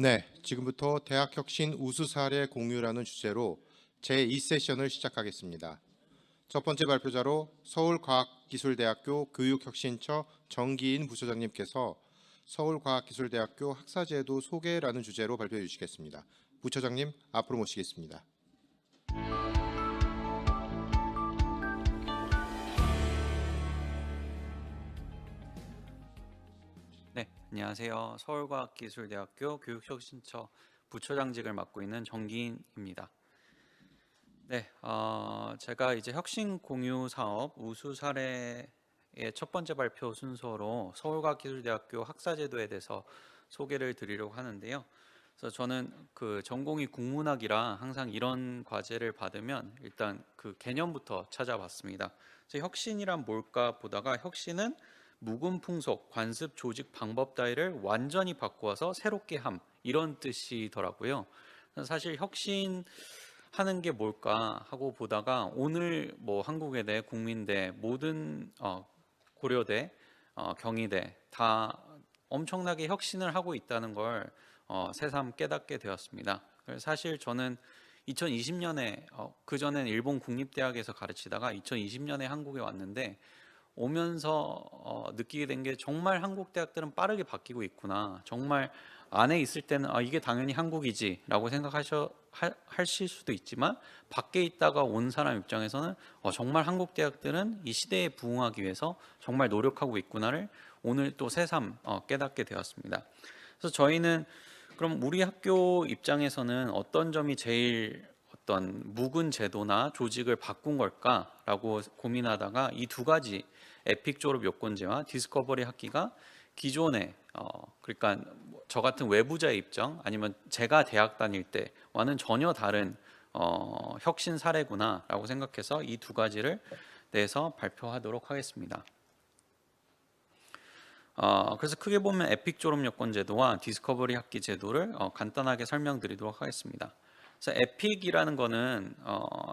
네, 지금부터 대학혁신 우수 사례 공유라는 주제로 제2세션을 시작하겠습니다. 첫 번째 발표자로 서울과학기술대학교 교육혁신처 정기인 부처장님께서 서울과학기술대학교 학사제도 소개라는 주제로 발표해 주시겠습니다. 부처장님 앞으로 모시겠습니다. 네, 안녕하세요. 서울과학기술대학교 교육혁신처 부처장직을 맡고 있는 정기인입니다. 네, 제가 이제 혁신 공유 사업 우수 사례의 첫 번째 발표 순서로 서울과학기술대학교 학사제도에 대해서 소개를 드리려고 하는데요. 그래서 저는 그 전공이 국문학이라 항상 이런 과제를 받으면 일단 그 개념부터 찾아봤습니다. 그래서 혁신이란 뭘까 보다가 혁신은 묵은 풍속, 관습, 조직, 방법 따위를 완전히 바꾸어서 새롭게 함 이런 뜻이더라고요. 사실 혁신 하는 게 뭘까 하고 보다가 오늘 뭐 한국외대, 국민대, 모든 고려대, 경희대 다 엄청나게 혁신을 하고 있다는 걸 새삼 깨닫게 되었습니다. 그래서 사실 저는 2020년에 그전엔 일본 국립대학에서 가르치다가 2020년에 한국에 왔는데 오면서 느끼게 된 게 정말 한국 대학들은 빠르게 바뀌고 있구나. 정말 안에 있을 때는 이게 당연히 한국이지라고 하실 수도 있지만 밖에 있다가 온 사람 입장에서는 정말 한국 대학들은 이 시대에 부응하기 위해서 정말 노력하고 있구나를 오늘 또 새삼 깨닫게 되었습니다. 그래서 저희는 그럼 우리 학교 입장에서는 어떤 점이 제일 어떤 묵은 제도나 조직을 바꾼 걸까라고 고민하다가 이 두 가지 에픽 졸업 요건제와 디스커버리 학기가 기존에 그러니까 저 같은 외부자의 입장 아니면 제가 대학 다닐 때와는 전혀 다른 혁신 사례구나라고 생각해서 이 두 가지를 내서 발표하도록 하겠습니다. 그래서 크게 보면 에픽 졸업 요건 제도와 디스커버리 학기 제도를 간단하게 설명드리도록 하겠습니다. 그래서 에픽이라는 거는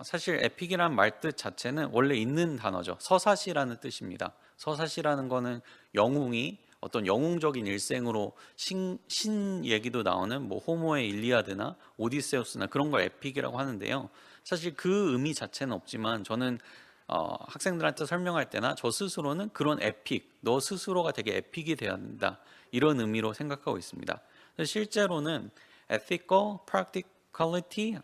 사실 에픽이라는 말뜻 자체는 원래 있는 단어죠. 서사시라는 뜻입니다. 서사시라는 거는 영웅이 어떤 영웅적인 일생으로 신 얘기도 나오는 뭐 호모의 일리아드나 오디세우스나 그런 걸 에픽이라고 하는데요. 사실 그 의미 자체는 없지만 저는 학생들한테 설명할 때나 저 스스로는 그런 에픽, 너 스스로가 되게 에픽이 되어야 된다 이런 의미로 생각하고 있습니다. 실제로는 ethical, practicality,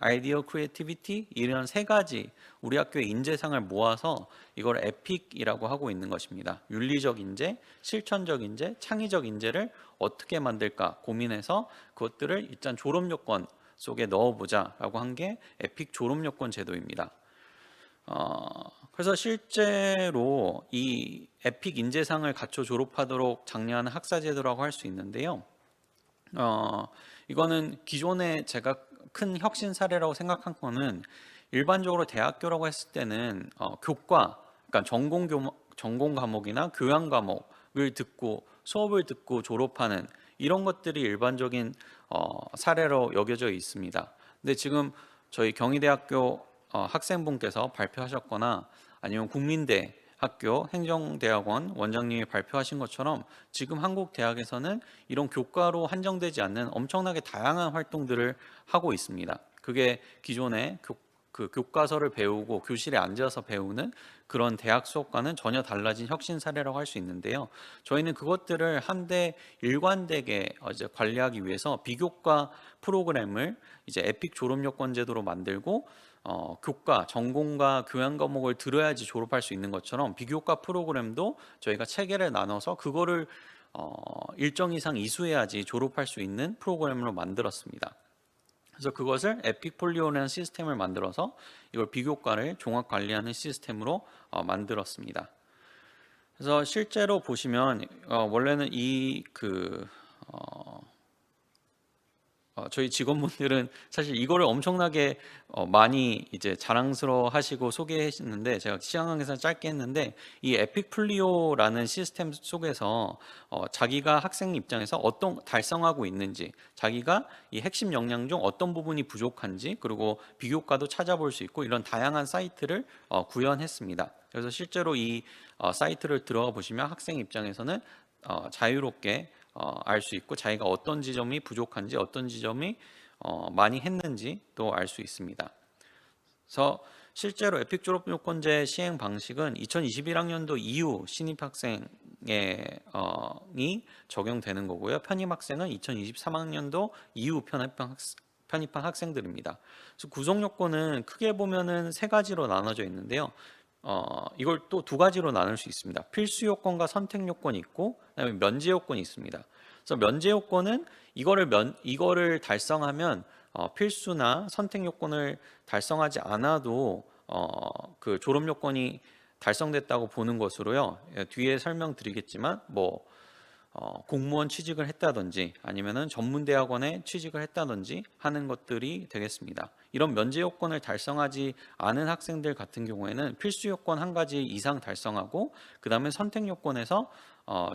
ideal creativity 이런 세 가지 우리 학교의 인재상을 모아서 이걸 에픽이라고 하고 있는 것입니다. 윤리적 인재, 실천적 인재, 창의적 인재를 어떻게 만들까 고민해서 그것들을 일단 졸업 요건 속에 넣어보자라고 한 게 에픽 졸업 요건 제도입니다. 그래서 실제로 이 에픽 인재상을 갖춰 졸업하도록 장려하는 학사제도라고 할 수 있는데요. 이거는 기존에 제가 큰 혁신 사례라고 생각한 거는 일반적으로 대학교라고 했을 때는 교과, 그러니까 전공 과목이나 교양 과목을 듣고 수업을 듣고 졸업하는 이런 것들이 일반적인 사례로 여겨져 있습니다. 근데 지금 저희 경희대학교 학생분께서 발표하셨거나 아니면 국민대 학교 행정대학원 원장님이 발표하신 것처럼 지금 한국 대학에서는 이런 교과로 한정되지 않는 엄청나게 다양한 활동들을 하고 있습니다. 그게 기존에 그 교과서를 배우고 교실에 앉아서 배우는 그런 대학 수업과는 전혀 달라진 혁신 사례라고 할 수 있는데요. 저희는 그것들을 한데 일관되게 이제 관리하기 위해서 비교과 프로그램을 이제 에픽 졸업 요건 제도로 만들고 교과, 전공과 교양 과목을 들어야지 졸업할 수 있는 것처럼 비교과 프로그램도 저희가 체계를 나눠서 그거를 일정 이상 이수해야지 졸업할 수 있는 프로그램으로 만들었습니다. 그래서 그것을 에픽폴리오라는 시스템을 만들어서 이걸 비교과를 종합 관리하는 시스템으로 만들었습니다. 그래서 실제로 보시면 원래는 저희 직원분들은 사실 이거를 엄청나게 많이 이제 자랑스러워 하시고 소개했는데 제가 시간 관계상 짧게 했는데 이 에픽플리오라는 시스템 속에서 자기가 학생 입장에서 어떤 달성하고 있는지 자기가 이 핵심 역량 중 어떤 부분이 부족한지 그리고 비교과도 찾아볼 수 있고 이런 다양한 사이트를 구현했습니다. 그래서 실제로 이 사이트를 들어가 보시면 학생 입장에서는 자유롭게 알 수 있고 자기가 어떤 지점이 부족한지 어떤 지점이 많이 했는지 또 알 수 있습니다. 그래서 실제로 에픽 졸업 요건제 시행 방식은 2021학년도 이후 신입 학생에 이 적용되는 거고요. 편입 학생은 2023학년도 이후 편입한 학생들입니다. 그래서 구성 요건은 크게 보면은 세 가지로 나눠져 있는데요. 이걸 또 두 가지로 나눌 수 있습니다. 필수 요건과 선택 요건이 있고, 그다음에 면제 요건이 있습니다. 그래서 면제 요건은 이거를 달성하면 필수나 선택 요건을 달성하지 않아도 그 졸업 요건이 달성됐다고 보는 것으로요. 뒤에 설명드리겠지만 뭐 공무원 취직을 했다든지 아니면은 전문대학원에 취직을 했다든지 하는 것들이 되겠습니다. 이런 면제 요건을 달성하지 않은 학생들 같은 경우에는 필수 요건 한 가지 이상 달성하고 그 다음에 선택 요건에서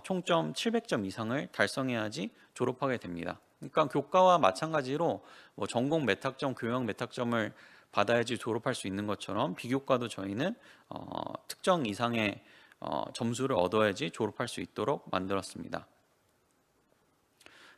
총점 700점 이상을 달성해야지 졸업하게 됩니다. 그러니까 교과와 마찬가지로 뭐 전공 몇 학점, 교양 몇 학점을 받아야지 졸업할 수 있는 것처럼 비교과도 저희는 특정 이상의 점수를 얻어야지 졸업할 수 있도록 만들었습니다.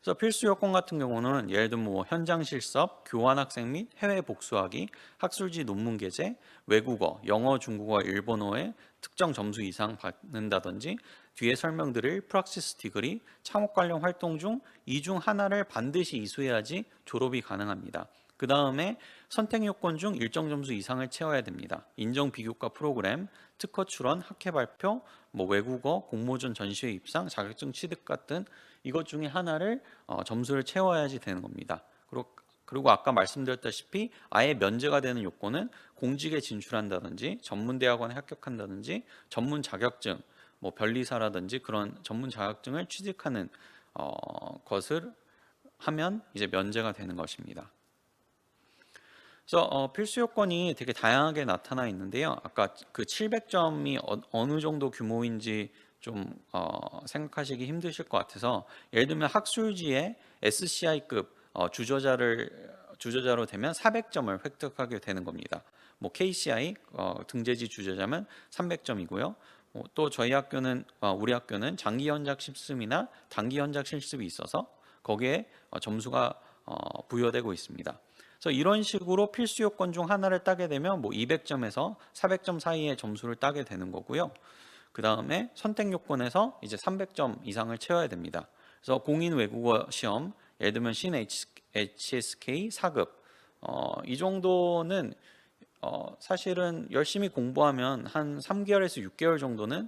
그래서 필수 요건 같은 경우는 예를 들면 뭐 현장 실습, 교환 학생 및 해외 복수하기, 학술지 논문 게재, 외국어, 영어, 중국어, 일본어에 특정 점수 이상 받는다든지 뒤에 설명드릴 프락시스 디그리, 창업 관련 활동 중 이 중 하나를 반드시 이수해야지 졸업이 가능합니다. 그 다음에 선택 요건 중 일정 점수 이상을 채워야 됩니다. 인정 비교과 프로그램, 특허 출원, 학회 발표, 뭐 외국어, 공모전 전시회 입상, 자격증 취득 같은 이것 중에 하나를 점수를 채워야지 되는 겁니다. 그리고 아까 말씀드렸다시피 아예 면제가 되는 요건은 공직에 진출한다든지 전문대학원에 합격한다든지 전문 자격증, 뭐 변리사라든지 그런 전문 자격증을 취득하는 것을 하면 이제 면제가 되는 것입니다. 그래서 필수 요건이 되게 다양하게 나타나 있는데요. 아까 그 700점이 어느 정도 규모인지 좀 생각하시기 힘드실 것 같아서 예를 들면 학술지에 SCI급 주저자로 되면 400점을 획득하게 되는 겁니다. 뭐 KCI 등재지 주저자면 300점이고요. 또 저희 학교는 우리 학교는 장기 현장 실습이나 단기 현장 실습이 있어서 거기에 점수가 부여되고 있습니다. 그래서 이런 식으로 필수 요건 중 하나를 따게 되면 뭐 200점에서 400점 사이의 점수를 따게 되는 거고요. 그 다음에 선택 요건에서 이제 300점 이상을 채워야 됩니다. 그래서 공인 외국어 시험, 예를 들면 신 HSK 4급 이 정도는 사실은 열심히 공부하면 한 3개월에서 6개월 정도는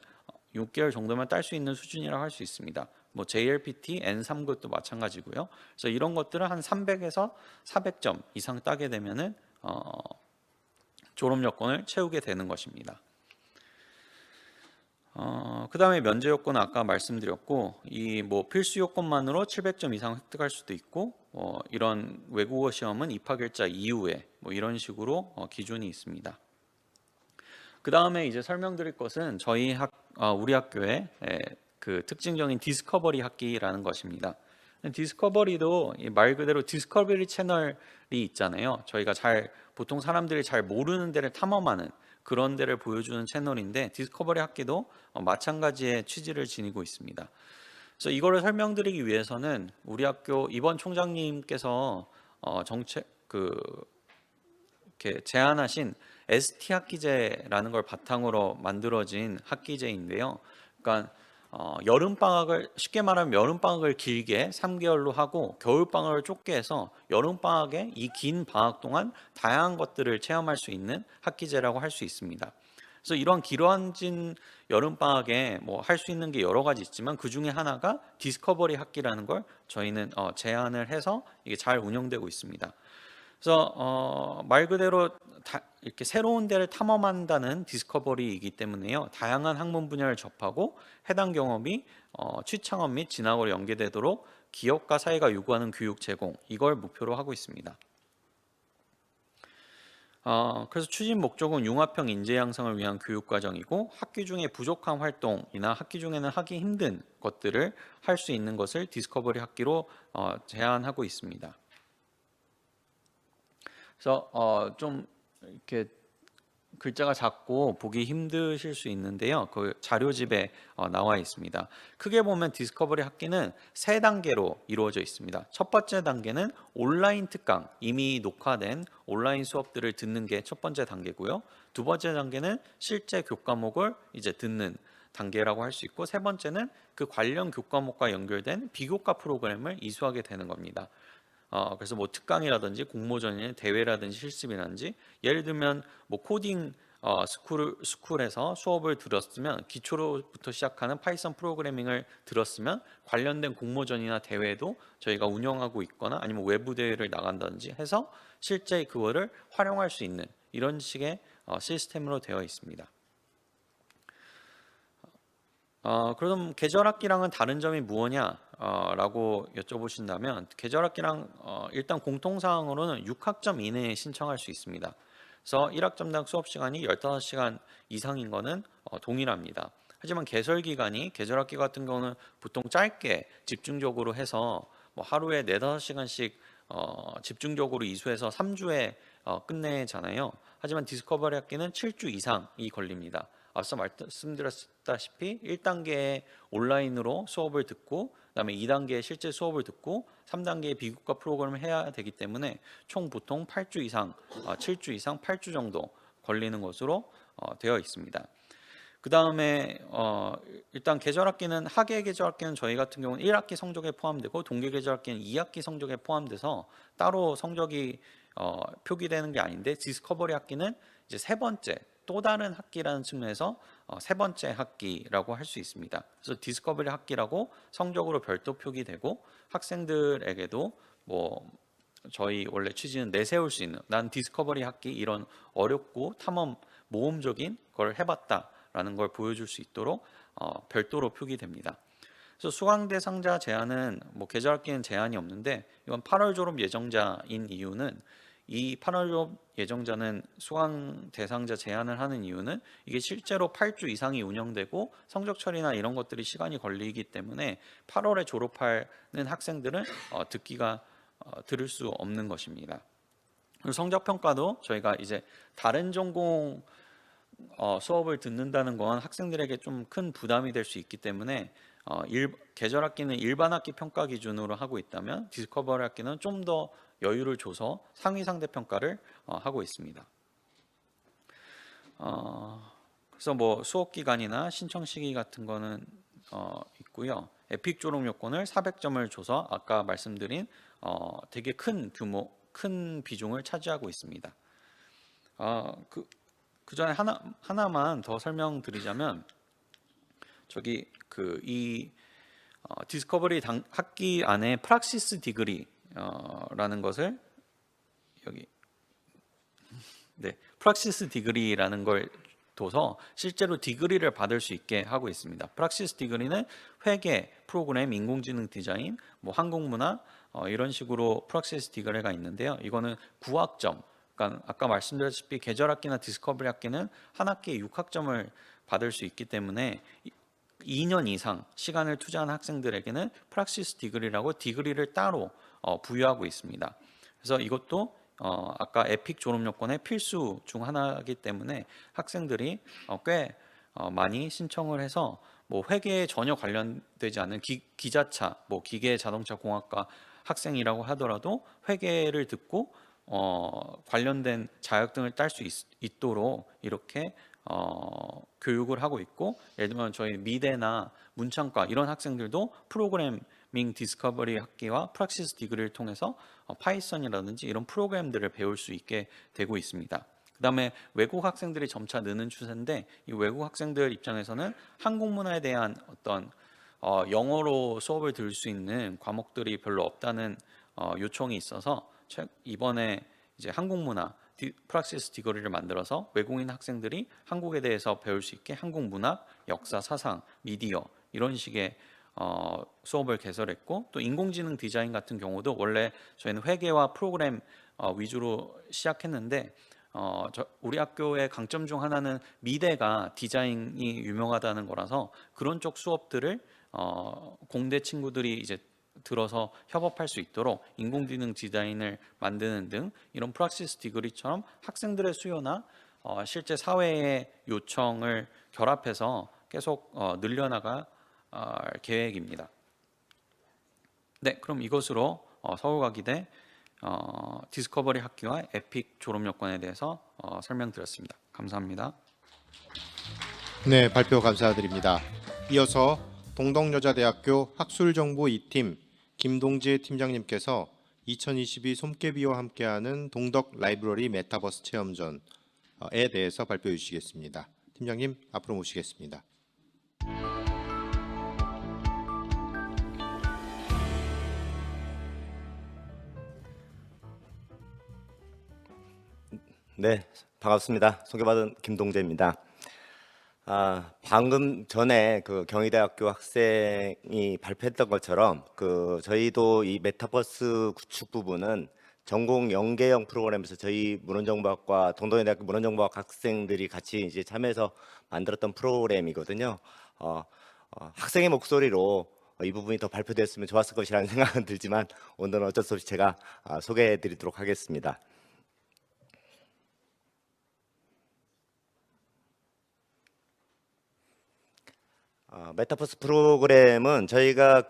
6개월 정도면 딸 수 있는 수준이라고 할 수 있습니다. 뭐 JLPT N3급도 마찬가지고요. 그래서 이런 것들을 한 300에서 400점 이상 따게 되면은 졸업 요건을 채우게 되는 것입니다. 그 다음에 면제 요건은 아까 말씀드렸고 이 뭐 필수 요건만으로 700점 이상 획득할 수도 있고 이런 외국어 시험은 입학일자 이후에 뭐 이런 식으로 기준이 있습니다. 그 다음에 이제 설명드릴 것은 우리 학교의 그 특징적인 디스커버리 학기라는 것입니다. 디스커버리도 말 그대로 디스커버리 채널이 있잖아요. 저희가 보통 사람들이 잘 모르는 데를 탐험하는 그런 데를 보여주는 채널인데 디스커버리 학기도 마찬가지의 취지를 지니고 있습니다. 그래서 이거를 설명드리기 위해서는 우리 학교 이번 총장님께서 이렇게 제안하신 ST 학기제라는 걸 바탕으로 만들어진 학기제인데요. 그러니까 여름 방학을 쉽게 말하면 여름 방학을 길게 3개월로 하고 겨울 방학을 좁게 해서 여름 방학에 이 긴 방학 동안 다양한 것들을 체험할 수 있는 학기제라고 할 수 있습니다. 그래서 이런 길어진 여름 방학에 뭐 할 수 있는 게 여러 가지 있지만 그 중에 하나가 디스커버리 학기라는 걸 저희는 제안을 해서 이게 잘 운영되고 있습니다. 그래서 말 그대로 이렇게 새로운 데를 탐험한다는 디스커버리이기 때문에요. 다양한 학문 분야를 접하고 해당 경험이 취창업 및 진학으로 연계되도록 기업과 사회가 요구하는 교육 제공 이걸 목표로 하고 있습니다. 그래서 추진 목적은 융합형 인재 양성을 위한 교육 과정이고 학기 중에 부족한 활동이나 학기 중에는 하기 힘든 것들을 할 수 있는 것을 디스커버리 학기로 제안하고 있습니다. 그래서 좀 이렇게 글자가 작고 보기 힘드실 수 있는데요. 그 자료집에 나와 있습니다. 크게 보면 디스커버리 학기는 세 단계로 이루어져 있습니다. 첫 번째 단계는 온라인 특강, 이미 녹화된 온라인 수업들을 듣는 게 첫 번째 단계고요. 두 번째 단계는 실제 교과목을 이제 듣는 단계라고 할 수 있고, 세 번째는 그 관련 교과목과 연결된 비교과 프로그램을 이수하게 되는 겁니다. 그래서 뭐 특강이라든지 공모전이나 대회라든지 실습이라든지, 예를 들면 뭐 코딩 스쿨에서 수업을 들었으면, 기초로부터 시작하는 파이썬 프로그래밍을 들었으면 관련된 공모전이나 대회도 저희가 운영하고 있거나 아니면 외부 대회를 나간다든지 해서 실제 그거를 활용할 수 있는 이런 식의 시스템으로 되어 있습니다. 그럼 계절학기랑은 다른 점이 무엇냐? 라고 여쭤보신다면, 계절학기랑 일단 공통사항으로는 6학점 이내에 신청할 수 있습니다. 그래서 1학점당 수업 시간이 15시간 이상인 거는 동일합니다. 하지만 개설 계절학기 같은 경우는 보통 짧게 집중적으로 해서 뭐 하루에 4-5시간씩 집중적으로 이수해서 3주에 끝내잖아요. 하지만 디스커버리 학기는 7주 이상이 걸립니다. 앞서 말씀드렸다시피 1단계에 온라인으로 수업을 듣고, 그다음에 2단계에 실제 수업을 듣고, 3단계에 비교과 프로그램을 해야 되기 때문에 총 보통 8주 이상, 7주 이상, 8주 정도 걸리는 것으로 되어 있습니다. 그 다음에 일단 계절학기는, 학예 계절학기는 저희 같은 경우는 1학기 성적에 포함되고, 동계 계절학기는 2학기 성적에 포함돼서 따로 성적이 표기되는 게 아닌데, 디스커버리 학기는 이제 세 번째, 또 다른 학기라는 측면에서 세 번째 학기라고 할 수 있습니다. 그래서 디스커버리 학기라고 성적으로 별도 표기되고, 학생들에게도 뭐 저희 원래 취지는 내세울 수 있는, 난 디스커버리 학기 이런 어렵고 탐험 모험적인 걸 해봤다라는 걸 보여줄 수 있도록 별도로 표기됩니다. 그래서 수강 대상자 제한은 뭐 계절학기는 제한이 없는데, 이건 8월 졸업 예정자인 이유는, 이 8월 졸업 예정자는 수강 대상자 제한을 하는 이유는, 이게 실제로 8주 이상이 운영되고 성적 처리나 이런 것들이 시간이 걸리기 때문에 8월에 졸업하는 학생들은 들을 수 없는 것입니다. 그리고 성적 평가도 저희가 이제 다른 전공 수업을 듣는다는 건 학생들에게 좀 큰 부담이 될 수 있기 때문에 계절 학기는 일반 학기 평가 기준으로 하고 있다면, 디스커버리 학기는 좀 더 여유를 줘서 상위 상대 평가를 하고 있습니다. 그래서 뭐 수업 기간이나 신청 시기 같은 거는 있고요. 에픽 졸업 요건을 400점을 줘서 아까 말씀드린 되게 큰 비중을 차지하고 있습니다. 그 전에 하나만 더 설명드리자면, 저기 이 디스커버리 학기 안에 프락시스 디그리라는 것을 여기 프락시스 디그리라는 걸 둬서 실제로 디그리를 받을 수 있게 하고 있습니다. 프락시스 디그리는 회계, 프로그램, 인공지능 디자인, 뭐 항공문화 이런 식으로 프락시스 디그리가 있는데요. 이거는 9학점, 그러니까 아까 말씀드렸다시피 계절학기나 디스커버리 학기는 한 학기에 6학점을 받을 수 있기 때문에 2년 이상 시간을 투자한 학생들에게는 프락시스 디그리라고 디그리를 따로 부여하고 있습니다. 그래서 이것도 아까 에픽 졸업 요건의 필수 중 하나이기 때문에 학생들이 꽤 많이 신청을 해서, 뭐 회계에 전혀 관련되지 않는 기자차, 뭐 기계 자동차 공학과 학생이라고 하더라도 회계를 듣고 관련된 자격증을 딸 수 있도록 이렇게 교육을 하고 있고, 예를 들면 저희 미대나 문창과 이런 학생들도 프로그래밍 디스커버리 학기와 프락시스 디그리를 통해서 파이썬이라든지 이런 프로그램들을 배울 수 있게 되고 있습니다. 그 다음에 외국 학생들이 점차 느는 추세인데, 이 외국 학생들 입장에서는 한국 문화에 대한 어떤 영어로 수업을 들을 수 있는 과목들이 별로 없다는 요청이 있어서 이번에 이제 한국 문화 프락시스 디그리를 만들어서 외국인 학생들이 한국에 대해서 배울 수 있게 한국 문학, 역사, 사상, 미디어 이런 식의 수업을 개설했고, 또 인공지능 디자인 같은 경우도 원래 저희는 회계와 프로그램 위주로 시작했는데, 우리 학교의 강점 중 하나는 미대가 디자인이 유명하다는 거라서 그런 쪽 수업들을 공대 친구들이 이제 들어서 협업할 수 있도록 인공지능 디자인을 만드는 등 이런 프락시스 디그리처럼 학생들의 수요나 실제 사회의 요청을 결합해서 계속 늘려나갈 계획입니다. 네, 그럼 이것으로 서울과기대 디스커버리 학기와 에픽 졸업 여건에 대해서 설명드렸습니다. 감사합니다. 네, 발표 감사드립니다. 이어서 동덕여자대학교 학술정보 2팀 김동재 팀장님께서 2022 솜깨비와 함께하는 동덕 라이브러리 메타버스 체험전에 대해서 발표해 주시겠습니다. 팀장님 앞으로 모시겠습니다. 네, 반갑습니다. 소개받은 김동재입니다. 방금 전에 그 경희대학교 학생이 발표했던 것처럼 저희도 이 메타버스 구축 부분은 전공 연계형 프로그램에서 저희 문헌정보학과 동덕여대학교 문헌정보학 학생들이 같이 이제 참여해서 만들었던 프로그램이거든요. 학생의 목소리로 이 부분이 더 발표됐으면 좋았을 것이라는 생각은 들지만 오늘은 어쩔 수 없이 제가 소개해드리도록 하겠습니다. 메타버스 프로그램은 저희가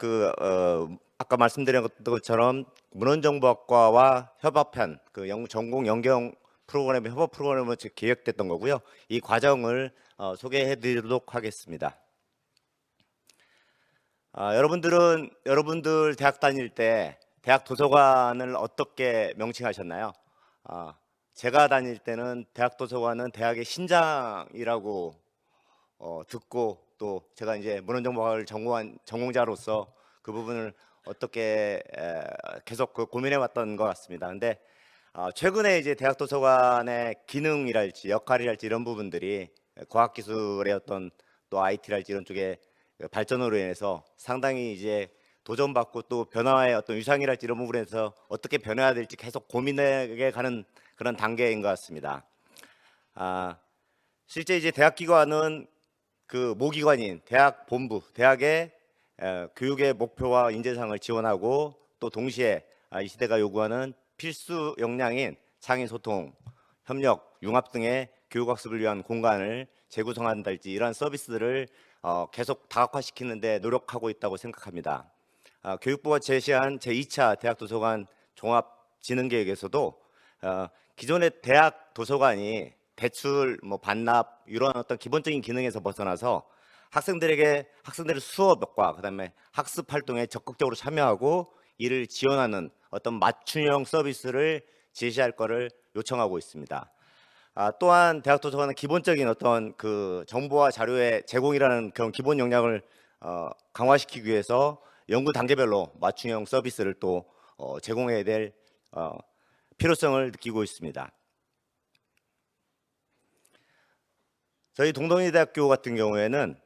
아까 말씀드린 것처럼 문헌정보학과와 협업한 전공 연계형 프로그램의 협업 프로그램으로 기획됐던 거고요. 이 과정을 소개해드리도록 하겠습니다. 여러분들 대학 다닐 때 대학 도서관을 어떻게 명칭하셨나요? 제가 다닐 때는 대학 도서관은 대학의 신장이라고 듣고 또 제가 이제 문헌정보학을 전공한 전공자로서 그 부분을 어떻게 계속 고민해 왔던 것 같습니다. 근데 최근에 이제 대학 도서관의 기능이랄지 역할이랄지 이런 부분들이 과학기술의 어떤 또 IT랄지 이런 쪽의 발전으로 인해서 상당히 이제 도전받고 또 변화의 어떤 유상이랄지 이런 부분에서 어떻게 변해야 될지 계속 고민해 가는 그런 단계인 것 같습니다. 실제 이제 대학기관은 그 모기관인 대학 본부, 대학의 교육의 목표와 인재상을 지원하고 또 동시에 이 시대가 요구하는 필수 역량인 창의 소통, 협력, 융합 등의 교육학습을 위한 공간을 재구성한달지 이러한 서비스들을 계속 다각화시키는 데 노력하고 있다고 생각합니다. 교육부가 제시한 제2차 대학도서관 종합진흥계획에서도 기존의 대학 도서관이 대출, 반납 이런 어떤 기본적인 기능에서 벗어나서 학생들의 수업과 그다음에 학습 활동에 적극적으로 참여하고 이를 지원하는 어떤 맞춤형 서비스를 제시할 것을 요청하고 있습니다. 또한 대학 도서관은 기본적인 어떤 그 정보와 자료의 제공이라는 그런 기본 역량을 강화시키기 위해서 연구 단계별로 맞춤형 서비스를 또 제공해야 될 필요성을 느끼고 있습니다. 저희 동덕여대학교 같은 경우에는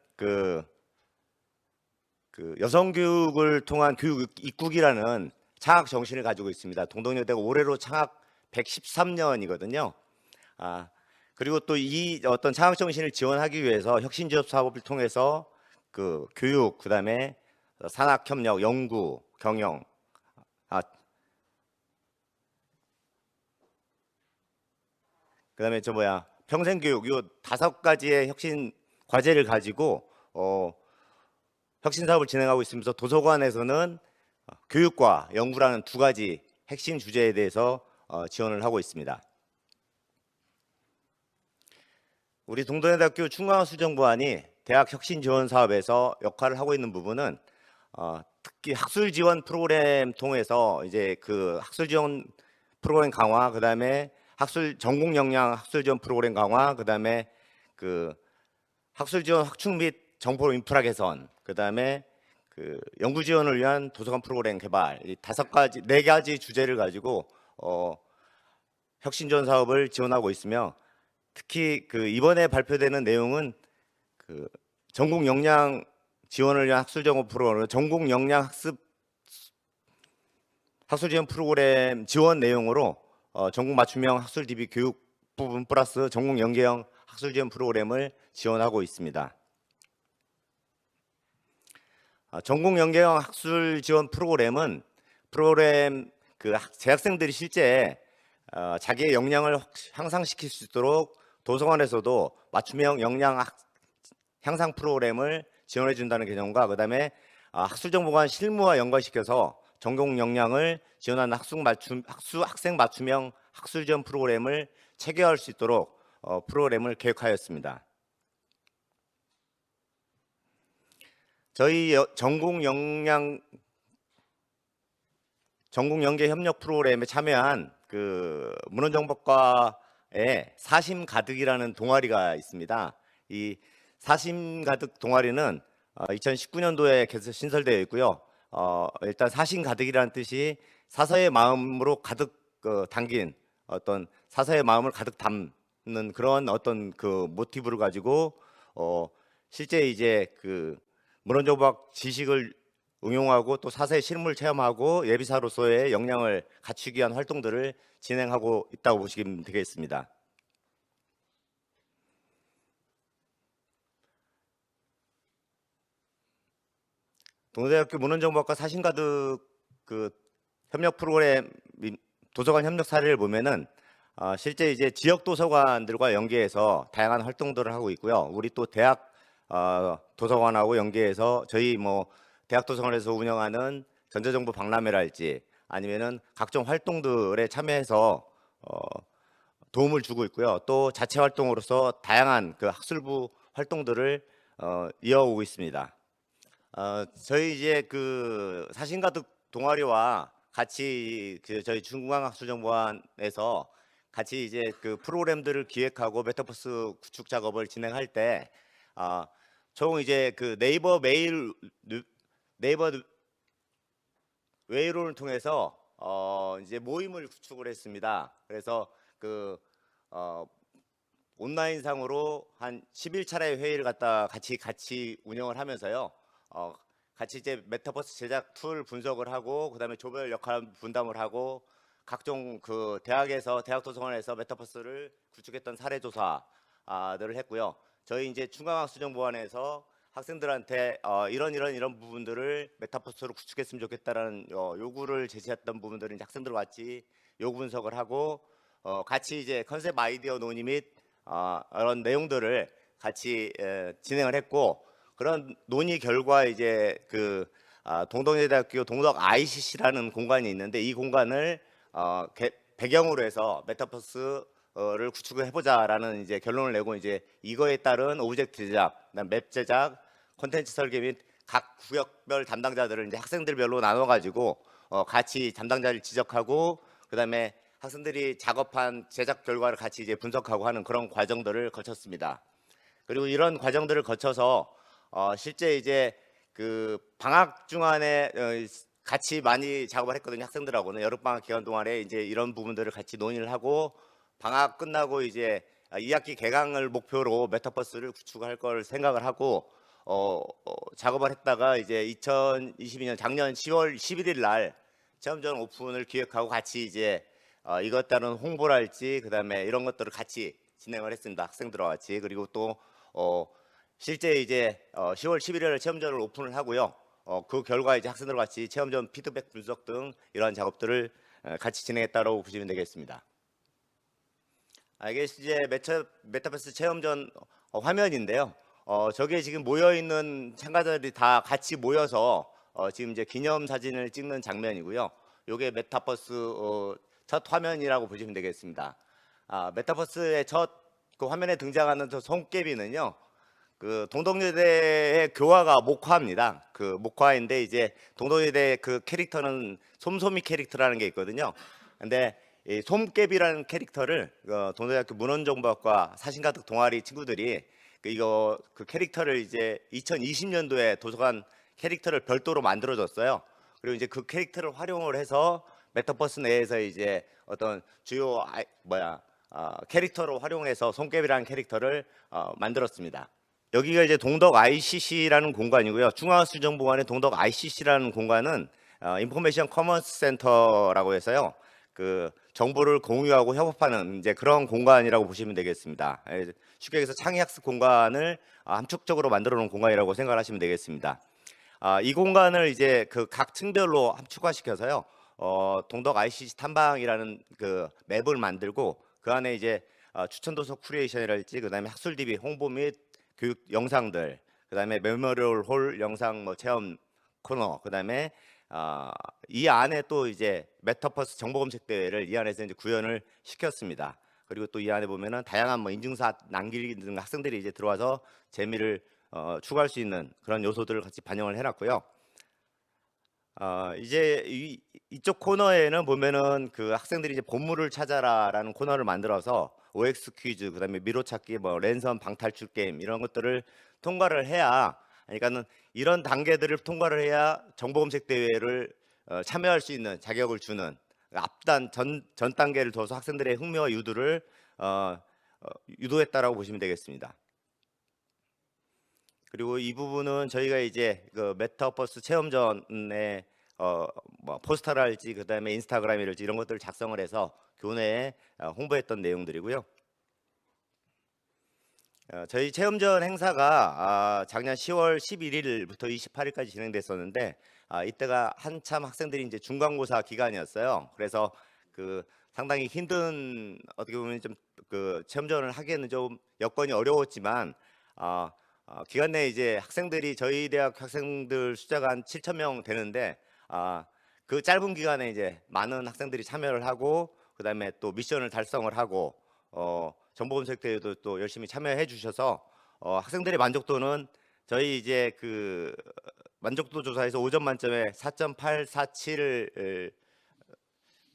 여성 교육을 통한 교육 입국이라는 창학 정신을 가지고 있습니다. 동덕여대가 올해로 창학 113년이거든요. 그리고 또 이 어떤 창학 정신을 지원하기 위해서 혁신 지원 사업을 통해서 교육, 그다음에 산학 협력, 연구, 경영, 그다음에 평생교육 이 5가지의 혁신 과제를 가지고 혁신 사업을 진행하고 있으면서 도서관에서는 교육과 연구라는 2가지 핵심 주제에 대해서 지원을 하고 있습니다. 우리 동덕여대학교 충광학술정보관이 대학 혁신 지원 사업에서 역할을 하고 있는 부분은 특히 학술 지원 프로그램 통해서 이제 학술 지원 프로그램 강화, 그다음에 전공 역량 학술 지원 프로그램 강화, 그다음에 학술 지원 확충 및 정보 인프라 개선, 그다음에 연구 지원을 위한 도서관 프로그램 개발, 이 4가지 주제를 가지고 혁신 지원 사업을 지원하고 있으며 특히 이번에 발표되는 내용은 전공 역량 지원을 위한 학술 정보 프로그램, 전공 역량 학술 지원 프로그램 지원 내용으로 전공 맞춤형 학술 DB 교육 부분 플러스 전공 연계형 학술 지원 프로그램을 지원하고 있습니다. 전공 연계형 학술 지원 프로그램은 재학생들이 실제 자기의 역량을 향상시킬 수 있도록 도서관에서도 맞춤형 역량 향상 프로그램을 지원해 준다는 개념과 그다음에 학술정보관 실무와 연관시켜서 전공 역량을 지원하는 학생 맞춤형 학술 지원 프로그램을 체계화할 수 있도록 프로그램을 계획하였습니다. 저희 전공 연계 협력 프로그램에 참여한 그 문헌정보과의 사심 가득이라는 동아리가 있습니다. 이 사심 가득 동아리는 2019년도에 개설 신설되어 있고요. 일단 사심 가득이라는 뜻이 사서의 마음으로 가득 담긴 어떤 사서의 마음을 가득 담는 그런 어떤 그 모티브를 가지고 실제 이제 그 문헌정보학 지식을 응용하고 또 사서의 실물 체험하고 예비사로서의 역량을 갖추기 위한 활동들을 진행하고 있다고 보시면 되겠습니다. 동대학교 문헌정보학과 사심가득 그 협력 프로그램 도서관 협력 사례를 보면은 실제 이제 지역 도서관들과 연계해서 다양한 활동들을 하고 있고요. 우리 또 대학 도서관하고 연계해서 저희 뭐 대학 도서관에서 운영하는 전자정보 박람회랄지 아니면은 각종 활동들에 참여해서 도움을 주고 있고요. 또 자체 활동으로서 다양한 그 학술부 활동들을 이어오고 있습니다. 저희 이제 그 사심가득 동아리와 같이 그 저희 중앙학술정보관에서 같이 이제 그 프로그램들을 기획하고 메타버스 구축 작업을 진행할 때 총 이제 그 네이버 웨이로를 통해서 이제 모임을 구축을 했습니다. 그래서 그 온라인상으로 한 11차례 회의를 갖다 같이 운영을 하면서요. 같이 이제 메타버스 제작 툴 분석을 하고 그다음에 조별 역할 분담을 하고 각종 그 대학에서 대학 도서관에서 메타버스를 구축했던 사례 조사들을 했고요. 저희 이제 중앙학술정보관에서 학생들한테 이런 부분들을 메타버스로 구축했으면 좋겠다라는 요구를 제시했던 부분들은 이제 학생들과 같이 요구 분석을 하고 같이 이제 컨셉 아이디어 논의 및 이런 내용들을 같이 진행을 했고 그런 논의 결과 이제 그 동덕여대학교 동덕 ICC라는 공간이 있는데 이 공간을 배경으로 해서 메타버스를 구축을 해보자라는 이제 결론을 내고 이제 이거에 따른 오브젝트 제작, 그다음 맵 제작, 콘텐츠 설계 및 각 구역별 담당자들을 이제 학생들별로 나눠가지고 같이 담당자를 지적하고 그다음에 학생들이 작업한 제작 결과를 같이 이제 분석하고 하는 그런 과정들을 거쳤습니다. 그리고 이런 과정들을 거쳐서 실제 이제 그 방학 중간에 같이 많이 작업을 했거든요. 학생들하고는 여름방학 기간 동안에 이제 이런 부분들을 같이 논의를 하고 방학 끝나고 이제 2학기 개강을 목표로 메타버스를 구축할 걸 생각을 하고 작업을 했다가 이제 2022년 작년 10월 11일 날 체험전 오픈을 기획하고 같이 이제 이것 따른 홍보랄지 그다음에 이런 것들을 같이 진행을 했습니다. 학생들과 같이. 그리고 또 실제 이제 10월 11일에 체험전을 오픈을 하고요. 그 결과 이제 학생들과 같이 체험전 피드백 분석 등 이러한 작업들을 같이 진행했다고 보시면 되겠습니다. 이게 이제 메타버스 체험전 화면인데요. 저게 지금 모여 있는 참가자들이 다 같이 모여서 지금 이제 기념 사진을 찍는 장면이고요. 이게 메타버스 첫 화면이라고 보시면 되겠습니다. 메타버스의 첫 그 화면에 등장하는 저 손깨비는요. 그 동덕여대의 교화가 목화입니다. 그 목화인데 이제 동덕여대 그 캐릭터는 솜솜이 캐릭터라는 게 있거든요. 근데 이 솜깨비라는 캐릭터를 동덕여대학교 문헌정보학과 사심가득 동아리 친구들이 그 캐릭터를 이제 2020년도에 도서관 캐릭터를 별도로 만들어줬어요. 그리고 이제 그 캐릭터를 활용을 해서 메타버스 내에서 이제 어떤 주요 캐릭터로 활용해서 손깨비라는 캐릭터를 만들었습니다. 여기가 이제 동덕 ICC라는 공간이고요. 중앙학술정보관의 동덕 ICC라는 공간은 인포메이션 커먼스 센터라고 해서요. 그 정보를 공유하고 협업하는 이제 그런 공간이라고 보시면 되겠습니다. 쉽게 얘기해서 창의학습 공간을 함축적으로 만들어 놓은 공간이라고 생각하시면 되겠습니다. 이 공간을 이제 그 각 층별로 함축화시켜서요. 동덕 ICC 탐방이라는 그 맵을 만들고 그 안에 이제 추천도서 쿠레이션이랄지 그다음에 학술 DB 홍보 및 교육 영상들, 그다음에 메모리얼 홀 영상 뭐 체험 코너, 그다음에 이 안에 또 이제 메타버스 정보 검색 대회를 이 안에서 이제 구현을 시켰습니다. 그리고 또 이 안에 보면은 다양한 뭐 인증사 남기는 학생들이 이제 들어와서 재미를 추구할 수 있는 그런 요소들을 같이 반영을 해놨고요. 이제 이쪽 코너에는 보면은 그 학생들이 이제 보물을 찾아라라는 코너를 만들어서 OX 퀴즈, 그다음에 미로찾기, 뭐 랜선 방탈출 게임 이런 것들을 통과를 해야, 그러니까는 이런 단계들을 통과를 해야 정보 검색 대회를 참여할 수 있는 자격을 주는 앞단 전 단계를 둬서 학생들의 흥미와 유도를 유도했다라고 보시면 되겠습니다. 그리고 이 부분은 저희가 이제 그 메타버스 체험전에 뭐 포스터랄지 그다음에 인스타그램이랄지 이런 것들을 작성을 해서 교내에 홍보했던 내용들이고요. 저희 체험전 행사가 작년 10월 11일부터 28일까지 진행됐었는데 이때가 한참 학생들이 이제 중간고사 기간이었어요. 그래서 그 상당히 힘든, 어떻게 보면 좀 그 체험전을 하기에는 좀 여건이 어려웠지만 기간 내에 이제 학생들이, 저희 대학 학생들 숫자가 한 7,000명 되는데 그 짧은 기간에 이제 많은 학생들이 참여를 하고 그다음에 또 미션을 달성을 하고 정보 검색 대회도 또 열심히 참여해 주셔서 학생들의 만족도는 저희 이제 그 만족도 조사에서 5점 만점에 4.847을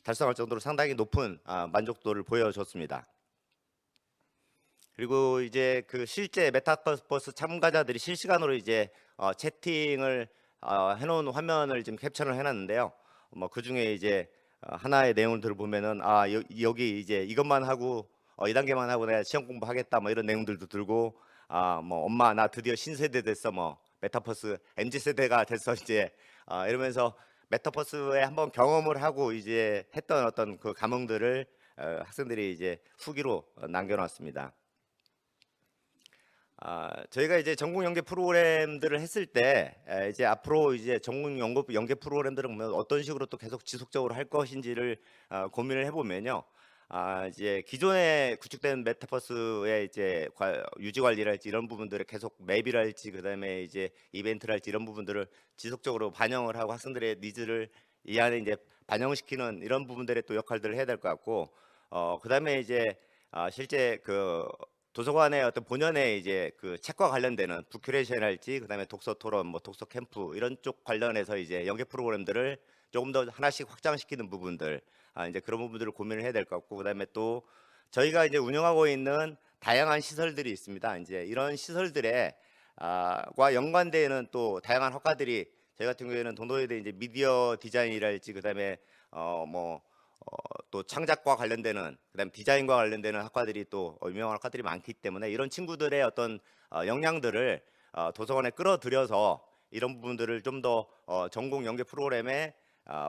달성할 정도로 상당히 높은 만족도를 보여줬습니다. 그리고 이제 그 실제 메타버스 참가자들이 실시간으로 이제 채팅을 해놓은 화면을 지금 캡처를 해놨는데요. 뭐 그 중에 이제 하나의 내용들을 보면은 여기 이제 이것만 하고 2단계만 하고 내가 시험 공부하겠다 뭐 이런 내용들도 들고, 뭐 엄마 나 드디어 신세대 됐어, 뭐 메타버스 MZ세대가 됐어 이제 이러면서 메타버스에 한번 경험을 하고 이제 했던 어떤 그 감흥들을 학생들이 이제 후기로 남겨놨습니다. 저희가 이제 전국 연계 프로그램들을 했을 때 이제 앞으로 이제 전국 연계 프로그램들은 보면 어떤 식으로 또 계속 지속적으로 할 것인지를 고민을 해보면요. 이제 기존에 구축된 메타버스의 이제 유지 관리랄지 이런 부분들을 계속 맵이랄지 그다음에 이제 이벤트랄지 이런 부분들을 지속적으로 반영을 하고 학생들의 니즈를 이 안에 이제 반영시키는 이런 부분들의 또 역할들을 해야 될 것 같고, 그다음에 이제 실제 그 도서관의 어떤 본연의 이제 그 책과 관련되는 북큐레이션할지 그다음에 독서 토론, 뭐 독서 캠프 이런 쪽 관련해서 이제 연계 프로그램들을 조금 더 하나씩 확장시키는 부분들, 이제 그런 부분들을 고민을 해야 될 것 같고, 그다음에 또 저희가 이제 운영하고 있는 다양한 시설들이 있습니다. 이제 이런 시설들에 과 연관되는 또 다양한 학과들이, 저희 같은 경우에는 동도여대 이제 미디어 디자인이랄지 그다음에 또 창작과 관련되는 그다음 디자인과 관련되는 학과들이 또 유명한 학과들이 많기 때문에 이런 친구들의 어떤 역량들을 도서관에 끌어들여서 이런 부분들을 좀 더 전공 연계 프로그램에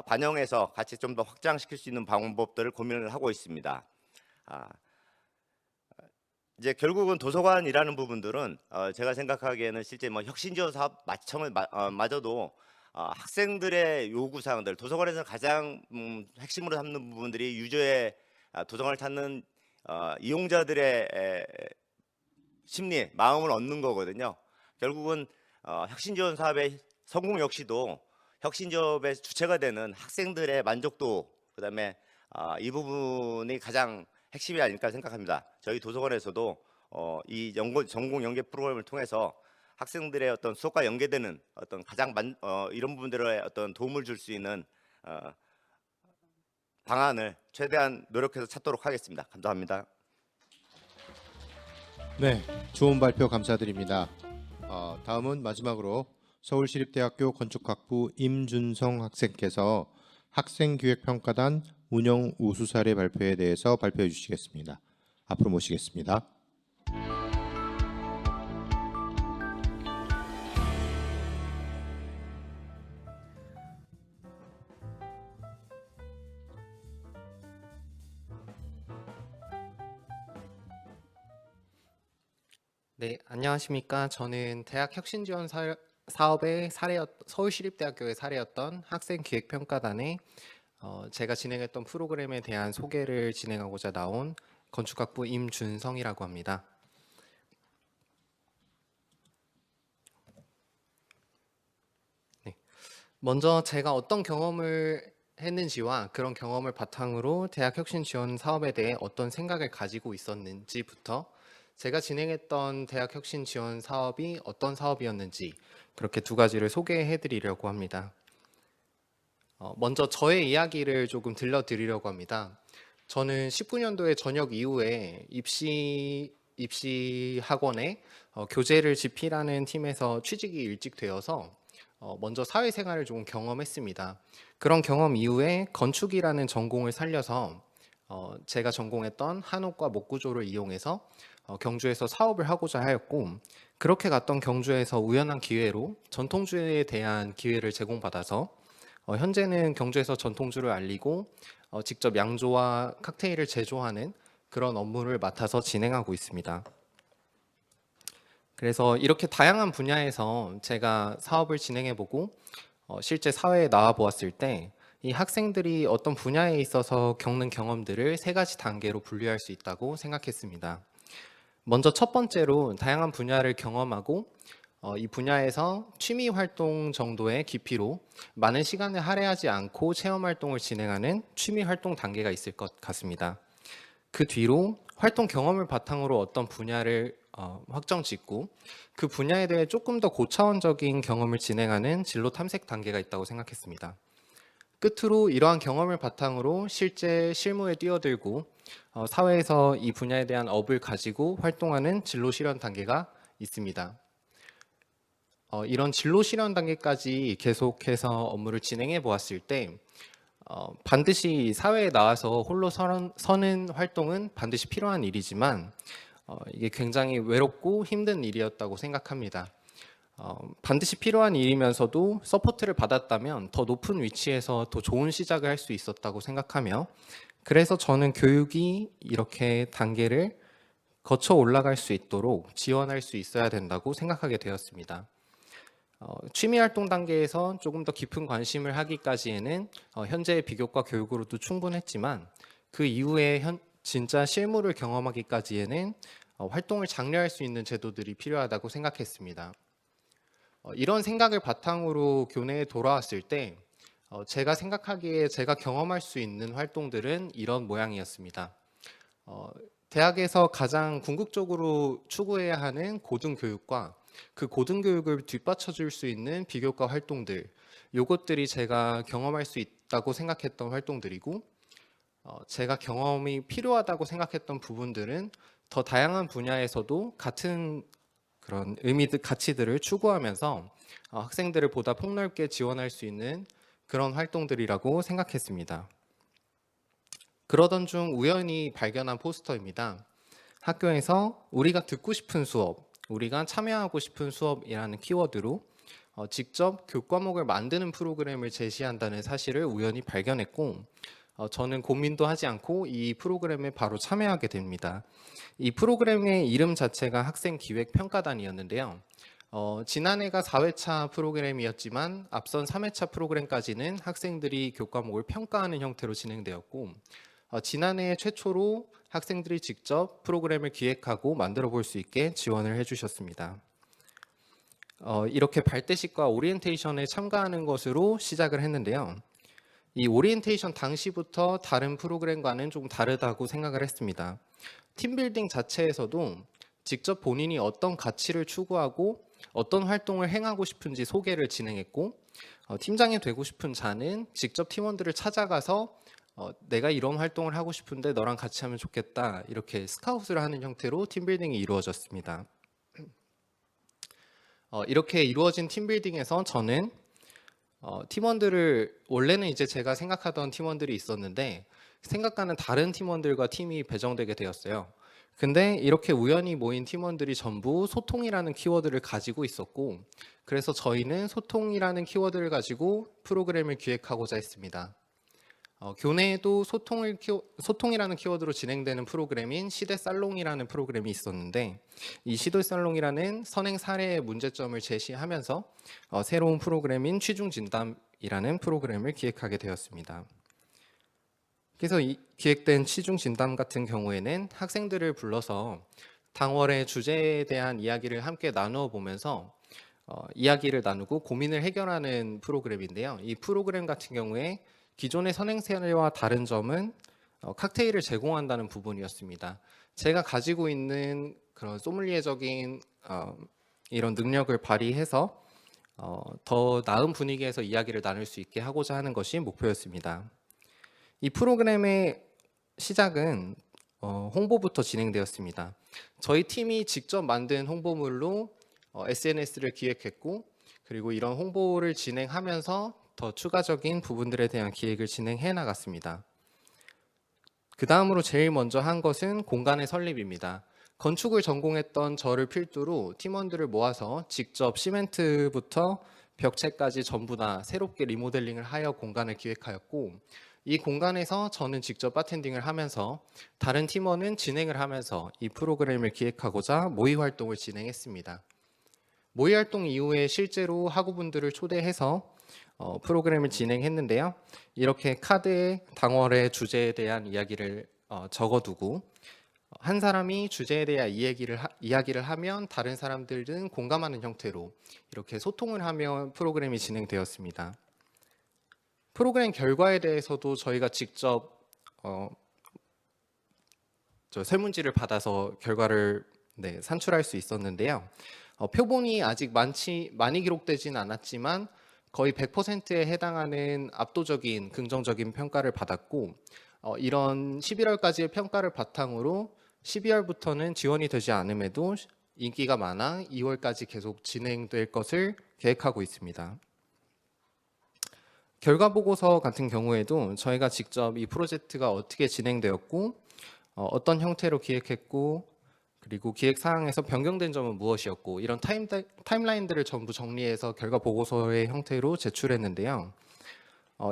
반영해서 같이 좀 더 확장시킬 수 있는 방법들을 고민을 하고 있습니다. 이제 결국은 도서관이라는 부분들은 제가 생각하기에는 실제 뭐 혁신지원 사업 마저도 학생들의 요구 사항들, 도서관에서 가장 핵심으로 삼는 부분들이 유저의 도서관을 찾는 이용자들의 심리, 마음을 얻는 거거든요. 결국은 혁신지원 사업의 성공 역시도 혁신지원의 주체가 되는 학생들의 만족도, 그다음에 이 부분이 가장 핵심이 아닐까 생각합니다. 저희 도서관에서도 이 전공 연계 프로그램을 통해서 학생들의 어떤 수업과 연계되는 어떤 가장 이런 부분들에 어떤 도움을 줄 수 있는 방안을 최대한 노력해서 찾도록 하겠습니다. 감사합니다. 네, 좋은 발표 감사드립니다. 다음은 마지막으로 서울시립대학교 건축학부 임준성 학생께서 학생기획평가단 운영 우수 사례 발표에 대해서 발표해 주시겠습니다. 앞으로 모시겠습니다. 네, 안녕하십니까. 저는 대학 혁신지원 사업의 서울시립대학교의 사례였던 학생기획평가단에 제가 진행했던 프로그램에 대한 소개를 진행하고자 나온 건축학부 임준성이라고 합니다. 네. 먼저 제가 어떤 경험을 했는지와 그런 경험을 바탕으로 대학 혁신 지원 사업에 대해 어떤 생각을 가지고 있었는지부터 제가 진행했던 대학 혁신 지원 사업이 어떤 사업이었는지 그렇게 두 가지를 소개해 드리려고 합니다. 먼저 저의 이야기를 조금 들려드리려고 합니다. 저는 19년도에 전역 이후에 입시 학원에 교재를 집필하는 팀에서 취직이 일찍 되어서 먼저 사회생활을 좀 경험했습니다. 그런 경험 이후에 건축이라는 전공을 살려서 제가 전공했던 한옥과 목구조를 이용해서 경주에서 사업을 하고자 하였고, 그렇게 갔던 경주에서 우연한 기회로 전통주에 대한 기회를 제공받아서 현재는 경주에서 전통주를 알리고 직접 양조와 칵테일을 제조하는 그런 업무를 맡아서 진행하고 있습니다. 그래서 이렇게 다양한 분야에서 제가 사업을 진행해보고 실제 사회에 나와 보았을 때 이 학생들이 어떤 분야에 있어서 겪는 경험들을 세 가지 단계로 분류할 수 있다고 생각했습니다. 먼저 첫 번째로 다양한 분야를 경험하고 이 분야에서 취미 활동 정도의 깊이로 많은 시간을 할애하지 않고 체험 활동을 진행하는 취미 활동 단계가 있을 것 같습니다. 그 뒤로 활동 경험을 바탕으로 어떤 분야를 확정 짓고 그 분야에 대해 조금 더 고차원적인 경험을 진행하는 진로 탐색 단계가 있다고 생각했습니다. 끝으로 이러한 경험을 바탕으로 실제 실무에 뛰어들고 사회에서 이 분야에 대한 업을 가지고 활동하는 진로 실현 단계가 있습니다. 이런 진로 실현 단계까지 계속해서 업무를 진행해 보았을 때 반드시 사회에 나와서 홀로 서는 활동은 반드시 필요한 일이지만 이게 굉장히 외롭고 힘든 일이었다고 생각합니다. 반드시 필요한 일이면서도 서포트를 받았다면 더 높은 위치에서 더 좋은 시작을 할 수 있었다고 생각하며, 그래서 저는 교육이 이렇게 단계를 거쳐 올라갈 수 있도록 지원할 수 있어야 된다고 생각하게 되었습니다. 취미활동 단계에서 조금 더 깊은 관심을 하기까지에는 현재의 비교과 교육으로도 충분했지만 그 이후에 진짜 실무를 경험하기까지에는 활동을 장려할 수 있는 제도들이 필요하다고 생각했습니다. 이런 생각을 바탕으로 교내에 돌아왔을 때 제가 생각하기에 제가 경험할 수 있는 활동들은 이런 모양이었습니다. 대학에서 가장 궁극적으로 추구해야 하는 고등교육과 그 고등교육을 뒷받쳐줄 수 있는 비교과 활동들, 요것들이 제가 경험할 수 있다고 생각했던 활동들이고, 제가 경험이 필요하다고 생각했던 부분들은 더 다양한 분야에서도 같은 그런 의미들, 가치들을 추구하면서 학생들을 보다 폭넓게 지원할 수 있는 그런 활동들이라고 생각했습니다. 그러던 중 우연히 발견한 포스터입니다. 학교에서 우리가 듣고 싶은 수업, 우리가 참여하고 싶은 수업이라는 키워드로 직접 교과목을 만드는 프로그램을 제시한다는 사실을 우연히 발견했고, 저는 고민도 하지 않고 이 프로그램에 바로 참여하게 됩니다. 이 프로그램의 이름 자체가 학생기획평가단이었는데요. 지난해가 4회차 프로그램이었지만 앞선 3회차 프로그램까지는 학생들이 교과목을 평가하는 형태로 진행되었고, 지난해 최초로 학생들이 직접 프로그램을 기획하고 만들어 볼 수 있게 지원을 해주셨습니다. 이렇게 발대식과 오리엔테이션에 참가하는 것으로 시작을 했는데요. 이 오리엔테이션 당시부터 다른 프로그램과는 좀 다르다고 생각을 했습니다. 팀빌딩 자체에서도 직접 본인이 어떤 가치를 추구하고 어떤 활동을 행하고 싶은지 소개를 진행했고, 팀장이 되고 싶은 자는 직접 팀원들을 찾아가서 내가 이런 활동을 하고 싶은데 너랑 같이 하면 좋겠다, 이렇게 스카웃을 하는 형태로 팀빌딩이 이루어졌습니다. 이렇게 이루어진 팀빌딩에서 저는 팀원들을, 원래는 이제 제가 생각하던 팀원들이 있었는데 생각과는 다른 팀원들과 팀이 배정되게 되었어요. 근데 이렇게 우연히 모인 팀원들이 전부 소통이라는 키워드를 가지고 있었고, 그래서 저희는 소통이라는 키워드를 가지고 프로그램을 기획하고자 했습니다. 교내에도 소통이라는 키워드로 진행되는 프로그램인 시대살롱이라는 프로그램이 있었는데, 이 시대살롱이라는 선행 사례의 문제점을 제시하면서 새로운 프로그램인 취중진담이라는 프로그램을 기획하게 되었습니다. 그래서 이 기획된 취중 진담 같은 경우에는 학생들을 불러서 당월의 주제에 대한 이야기를 함께 나누어 보면서 이야기를 나누고 고민을 해결하는 프로그램인데요. 이 프로그램 같은 경우에 기존의 선행세와 다른 점은 칵테일을 제공한다는 부분이었습니다. 제가 가지고 있는 그런 소믈리에적인 이런 능력을 발휘해서 더 나은 분위기에서 이야기를 나눌 수 있게 하고자 하는 것이 목표였습니다. 이 프로그램의 시작은 홍보부터 진행되었습니다. 저희 팀이 직접 만든 홍보물로 SNS를 기획했고, 그리고 이런 홍보를 진행하면서 더 추가적인 부분들에 대한 기획을 진행해 나갔습니다. 그 다음으로 제일 먼저 한 것은 공간의 설립입니다. 건축을 전공했던 저를 필두로 팀원들을 모아서 직접 시멘트부터 벽체까지 전부 다 새롭게 리모델링을 하여 공간을 기획하였고, 이 공간에서 저는 직접 바텐딩을 하면서 다른 팀원은 진행을 하면서 이 프로그램을 기획하고자 모의 활동을 진행했습니다. 모의 활동 이후에 실제로 학우분들을 초대해서 프로그램을 진행했는데요. 이렇게 카드에 당월의 주제에 대한 이야기를 적어두고 한 사람이 주제에 대한 이야기를 하면 다른 사람들은 공감하는 형태로 이렇게 소통을 하며 프로그램이 진행되었습니다. 프로그램 결과에 대해서도 저희가 직접 설문지를 받아서 결과를 산출할 수 있었는데요. 표본이 아직 많이 기록되지는 않았지만 거의 100%에 해당하는 압도적인 긍정적인 평가를 받았고, 이런 11월까지의 평가를 바탕으로 12월부터는 지원이 되지 않음에도 인기가 많아 2월까지 계속 진행될 것을 계획하고 있습니다. 결과 보고서 같은 경우에도 저희가 직접 이 프로젝트가 어떻게 진행되었고 어떤 형태로 기획했고 그리고 기획 사항에서 변경된 점은 무엇이었고 이런 타임라인들을 전부 정리해서 결과 보고서의 형태로 제출했는데요.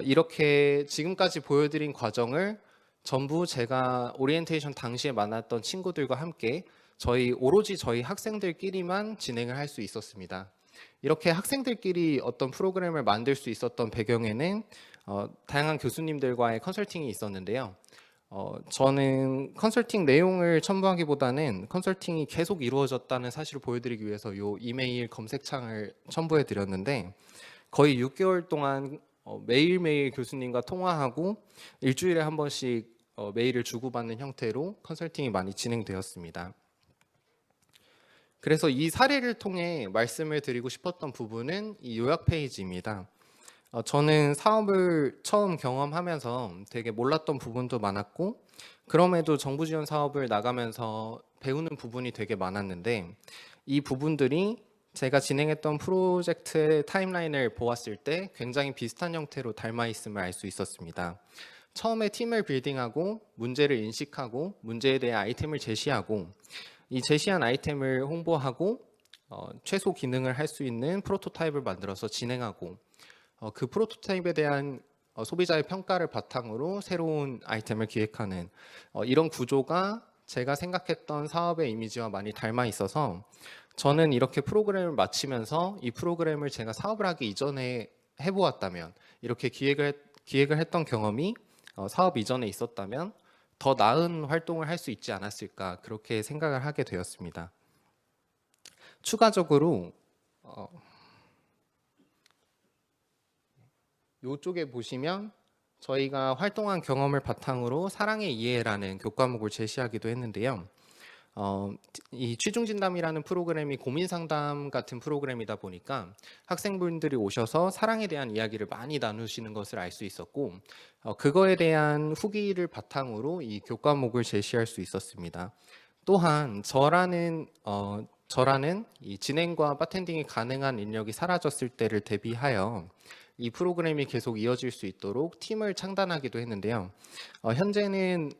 이렇게 지금까지 보여드린 과정을 전부 제가 오리엔테이션 당시에 만났던 친구들과 함께 오로지 저희 학생들끼리만 진행을 할 수 있었습니다. 이렇게 학생들끼리 어떤 프로그램을 만들 수 있었던 배경에는 다양한 교수님들과의 컨설팅이 있었는데요. 저는 컨설팅 내용을 첨부하기보다는 컨설팅이 계속 이루어졌다는 사실을 보여드리기 위해서 이 이메일 검색창을 첨부해 드렸는데 거의 6개월 동안 매일매일 교수님과 통화하고 일주일에 한 번씩 메일을 주고받는 형태로 컨설팅이 많이 진행되었습니다. 그래서 이 사례를 통해 말씀을 드리고 싶었던 부분은 이 요약 페이지입니다. 저는 사업을 처음 경험하면서 되게 몰랐던 부분도 많았고 그럼에도 정부 지원 사업을 나가면서 배우는 부분이 되게 많았는데 이 부분들이 제가 진행했던 프로젝트의 타임라인을 보았을 때 굉장히 비슷한 형태로 닮아 있음을 알 수 있었습니다. 처음에 팀을 빌딩하고 문제를 인식하고 문제에 대해 아이템을 제시하고 이 제시한 아이템을 홍보하고 최소 기능을 할 수 있는 프로토타입을 만들어서 진행하고 그 프로토타입에 대한 소비자의 평가를 바탕으로 새로운 아이템을 기획하는 이런 구조가 제가 생각했던 사업의 이미지와 많이 닮아 있어서 저는 이렇게 프로그램을 마치면서 이 프로그램을 제가 사업을 하기 이전에 해보았다면 이렇게 기획을 했던 경험이 사업 이전에 있었다면 더 나은 활동을 할 수 있지 않았을까 그렇게 생각을 하게 되었습니다. 추가적으로 이쪽에 보시면 저희가 활동한 경험을 바탕으로 사랑의 이해라는 교과목을 제시하기도 했는데요. 이 취중진담이라는 프로그램이 고민상담 같은 프로그램이다 보니까 학생분들이 오셔서 사랑에 대한 이야기를 많이 나누시는 것을 알 수 있었고 그거에 대한 후기를 바탕으로 이 교과목을 제시할 수 있었습니다. 또한 저라는 이 진행과 바텐딩이 가능한 인력이 사라졌을 때를 대비하여 이 프로그램이 계속 이어질 수 있도록 팀을 창단하기도 했는데요. 현재는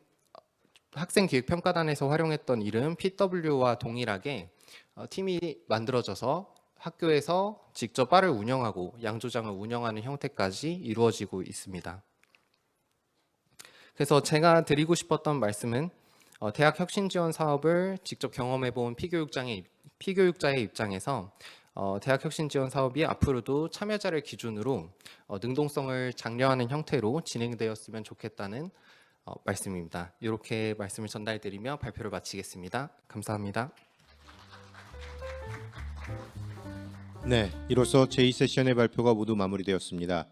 학생 기획평가단에서 활용했던 이름 PW와 동일하게 팀이 만들어져서 학교에서 직접 바를 운영하고 양조장을 운영하는 형태까지 이루어지고 있습니다. 그래서 제가 드리고 싶었던 말씀은 대학 혁신 지원 사업을 직접 경험해본 피교육자의 입장에서 대학 혁신 지원 사업이 앞으로도 참여자를 기준으로 능동성을 장려하는 형태로 진행되었으면 좋겠다는 말씀입니다. 이렇게 말씀을 전달드리며 발표를 마치겠습니다. 감사합니다. 네, 이로써 제2세션의 발표가 모두 마무리되었습니다.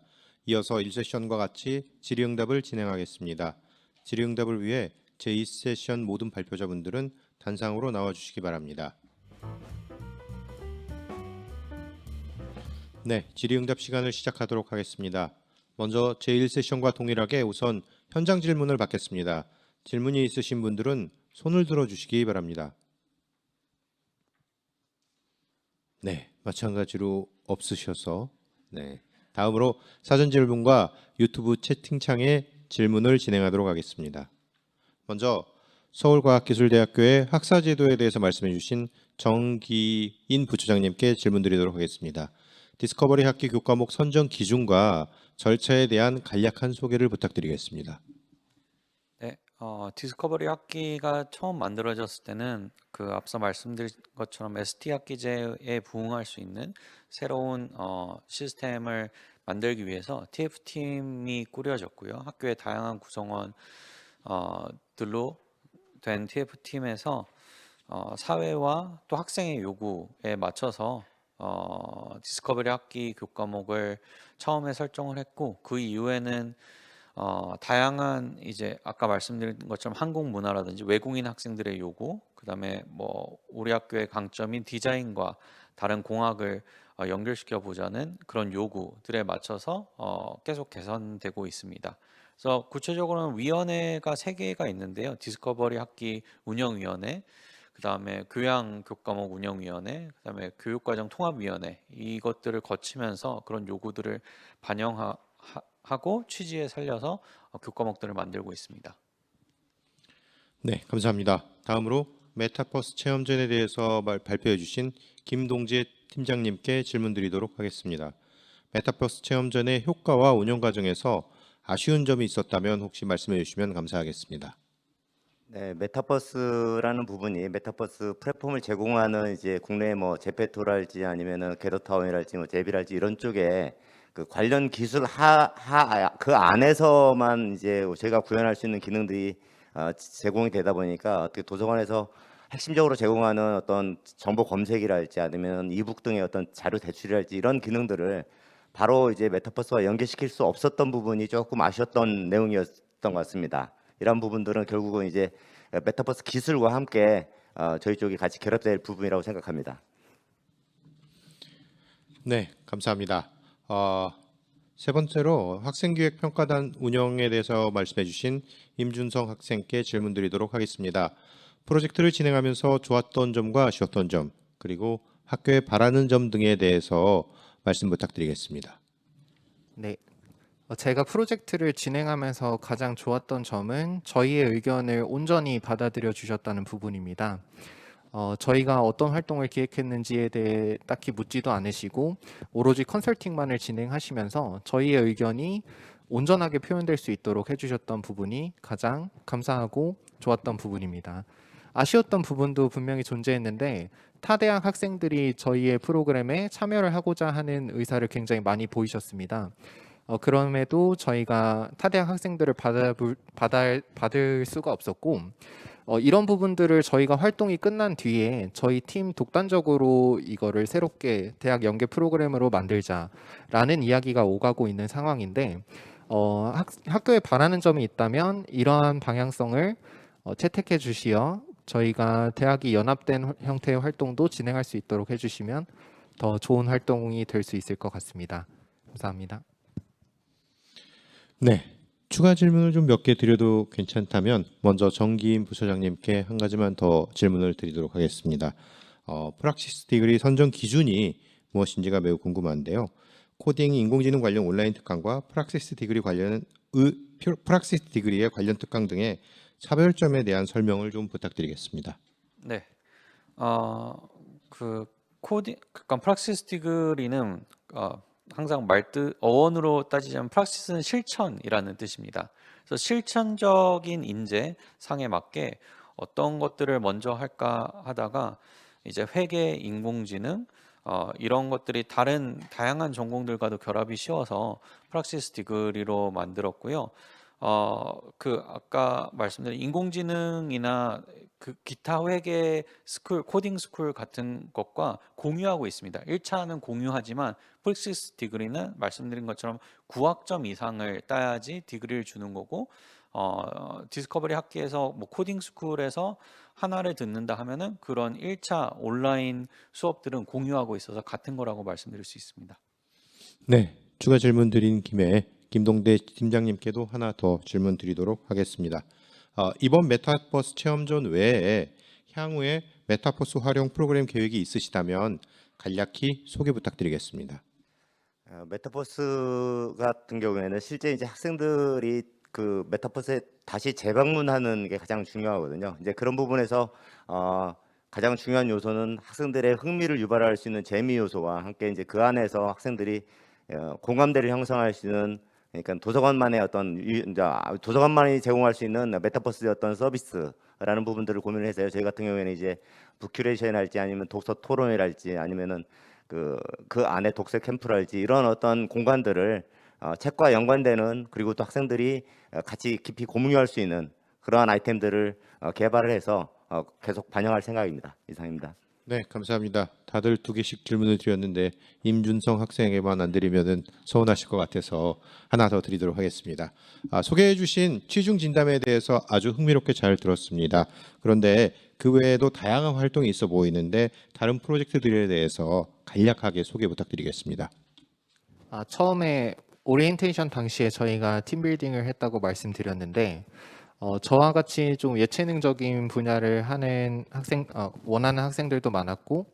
이어서 1세션과 같이 질의응답을 진행하겠습니다. 질의응답을 위해 제2세션 모든 발표자분들은 단상으로 나와주시기 바랍니다. 네, 질의응답 시간을 시작하도록 하겠습니다. 먼저 제1세션과 동일하게 우선 현장 질문을 받겠습니다. 질문이 있으신 분들은 손을 들어주시기 바랍니다. 네, 마찬가지로 없으셔서 다음으로 사전 질문과 유튜브 채팅창에 질문을 진행하도록 하겠습니다. 먼저 서울과학기술대학교의 학사제도에 대해서 말씀해 주신 정기인 부처장님께 질문 드리도록 하겠습니다. 디스커버리 학기 교과목 선정 기준과 절차에 대한 간략한 소개를 부탁드리겠습니다. 네, 디스커버리 학기가 처음 만들어졌을 때는 그 앞서 말씀드린 것처럼 ST 학기제에 부응할 수 있는 새로운 시스템을 만들기 위해서 TF팀이 꾸려졌고요. 학교의 다양한 구성원 들로 된 TF팀에서 사회와 또 학생의 요구에 맞춰서 디스커버리 학기 교과목을 처음에 설정을 했고, 그 이후에는 다양한 이제 아까 말씀드린 것처럼 한국 문화라든지 외국인 학생들의 요구, 그다음에 뭐 우리 학교의 강점인 디자인과 다른 공학을 연결시켜 보자는 그런 요구들에 맞춰서 계속 개선되고 있습니다. 그래서 구체적으로는 위원회가 3개가 있는데요. 디스커버리 학기 운영위원회, 그다음에 교양 교과목 운영위원회, 그다음에 교육과정 통합위원회, 이것들을 거치면서 그런 요구들을 반영하고 취지에 살려서 교과목들을 만들고 있습니다. 네, 감사합니다. 다음으로 메타버스 체험전에 대해서 발표해 주신 김동재 팀장님께 질문 드리도록 하겠습니다. 메타버스 체험전의 효과와 운영 과정에서 아쉬운 점이 있었다면 혹시 말씀해 주시면 감사하겠습니다. 네, 메타버스라는 부분이 메타버스 플랫폼을 제공하는 이제 국내 뭐 제페토랄지 아니면은 게더타운이랄지 뭐 제비랄지 이런 쪽에 그 관련 기술 그 안에서만 이제 저희가 구현할 수 있는 기능들이 제공이 되다 보니까 어떻게 도서관에서 핵심적으로 제공하는 어떤 정보 검색이랄지 아니면 이북 등의 어떤 자료 대출이랄지 이런 기능들을 바로 이제 메타버스와 연계시킬 수 없었던 부분이 조금 아쉬웠던 내용이었던 것 같습니다. 이런 부분들은 결국은 이제 메타버스 기술과 함께 저희 쪽이 같이 결합될 부분이라고 생각합니다. 네, 감사합니다. 세 번째로 학생기획평가단 운영에 대해서 말씀해 주신 임준성 학생께 질문 드리도록 하겠습니다. 프로젝트를 진행하면서 좋았던 점과 아쉬웠던 점, 그리고 학교에 바라는 점 등에 대해서 말씀 부탁드리겠습니다. 네. 제가 프로젝트를 진행하면서 가장 좋았던 점은 저희의 의견을 온전히 받아들여 주셨다는 부분입니다. 저희가 어떤 활동을 기획했는지에 대해 딱히 묻지도 않으시고 오로지 컨설팅만을 진행하시면서 저희의 의견이 온전하게 표현될 수 있도록 해주셨던 부분이 가장 감사하고 좋았던 부분입니다. 아쉬웠던 부분도 분명히 존재했는데 타 대학 학생들이 저희의 프로그램에 참여를 하고자 하는 의사를 굉장히 많이 보이셨습니다. 그럼에도 저희가 타 대학 학생들을 받을 수가 없었고 이런 부분들을 저희가 활동이 끝난 뒤에 저희 팀 독단적으로 이거를 새롭게 대학 연계 프로그램으로 만들자라는 이야기가 오가고 있는 상황인데 학교에 바라는 점이 있다면 이러한 방향성을 채택해 주시어 저희가 대학이 연합된 형태의 활동도 진행할 수 있도록 해주시면 더 좋은 활동이 될 수 있을 것 같습니다. 감사합니다. 네, 추가 질문을 좀 몇 개 드려도 괜찮다면 먼저 정기인 부처장님께 한 가지만 더 질문을 드리도록 하겠습니다. 프락시스 디그리 선정 기준이 무엇인지가 매우 궁금한데요. 코딩, 인공지능 관련 온라인 특강과 프락시스 디그리의 관련 특강 등의 차별점에 대한 설명을 좀 부탁드리겠습니다. 네, 그 코딩, 그러니까 프락시스 디그리는 항상 어원으로 따지자면 프락시스는 실천이라는 뜻입니다. 그래서 실천적인 인재 상에 맞게 어떤 것들을 먼저 할까 하다가 이제 회계, 인공지능 이런 것들이 다양한 전공들과도 결합이 쉬워서 프락시스 디그리로 만들었고요. 그 아까 말씀드린 인공지능이나 그 기타 회계 스쿨, 코딩 스쿨 같은 것과 공유하고 있습니다. 1차는 공유하지만 프릭시스 디그리는 말씀드린 것처럼 9학점 이상을 따야지 디그리를 주는 거고, 디스커버리 학기에서 뭐 코딩 스쿨에서 하나를 듣는다 하면은 그런 1차 온라인 수업들은 공유하고 있어서 같은 거라고 말씀드릴 수 있습니다. 네, 추가 질문 드린 김에 김동대 팀장님께도 하나 더 질문 드리도록 하겠습니다. 이번 메타버스 체험존 외에 향후에 메타버스 활용 프로그램 계획이 있으시다면 간략히 소개 부탁드리겠습니다. 메타버스 같은 경우에는 실제 이제 학생들이 그 메타버스에 다시 재방문하는 게 가장 중요하거든요. 이제 그런 부분에서 가장 중요한 요소는 학생들의 흥미를 유발할 수 있는 재미 요소와 함께 이제 그 안에서 학생들이 공감대를 형성할 수 있는, 그러니까 도서관만의 어떤 이제 도서관만이 제공할 수 있는 메타버스의 어떤 서비스라는 부분들을 고민을 해서요. 저희 같은 경우에는 이제 북큐레이션이랄지 아니면 독서 토론이랄지 아니면은 그 안에 독서 캠프랄지 이런 어떤 공간들을 책과 연관되는, 그리고 또 학생들이 같이 깊이 공유할 수 있는 그러한 아이템들을 개발을 해서 계속 반영할 생각입니다. 이상입니다. 네, 감사합니다. 다들 2개씩 질문을 드렸는데 임준성 학생에게만 안 드리면은 서운하실 것 같아서 하나 더 드리도록 하겠습니다. 소개해 주신 취중 진담에 대해서 아주 흥미롭게 잘 들었습니다. 그런데 그 외에도 다양한 활동이 있어 보이는데 다른 프로젝트들에 대해서 간략하게 소개 부탁드리겠습니다. 처음에 오리엔테이션 당시에 저희가 팀빌딩을 했다고 말씀드렸는데, 저와 같이 좀 예체능적인 분야를 하는 원하는 학생들도 많았고,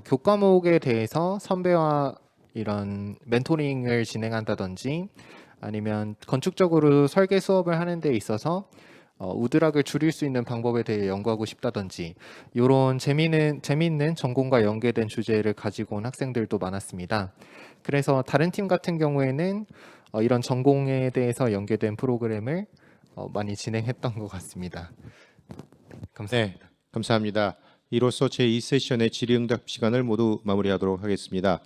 교과목에 대해서 선배와 이런 멘토링을 진행한다든지, 아니면 건축적으로 설계 수업을 하는 데 있어서 우드락을 줄일 수 있는 방법에 대해 연구하고 싶다든지, 이런 재미있는 전공과 연계된 주제를 가지고 온 학생들도 많았습니다. 그래서 다른 팀 같은 경우에는 이런 전공에 대해서 연계된 프로그램을 많이 진행했던 것 같습니다. 감사합니다. 네, 감사합니다. 이로써 제2세션의 질의응답 시간을 모두 마무리하도록 하겠습니다.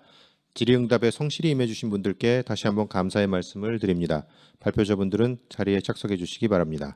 질의응답에 성실히 임해주신 분들께 다시 한번 감사의 말씀을 드립니다. 발표자분들은 자리에 착석해 주시기 바랍니다.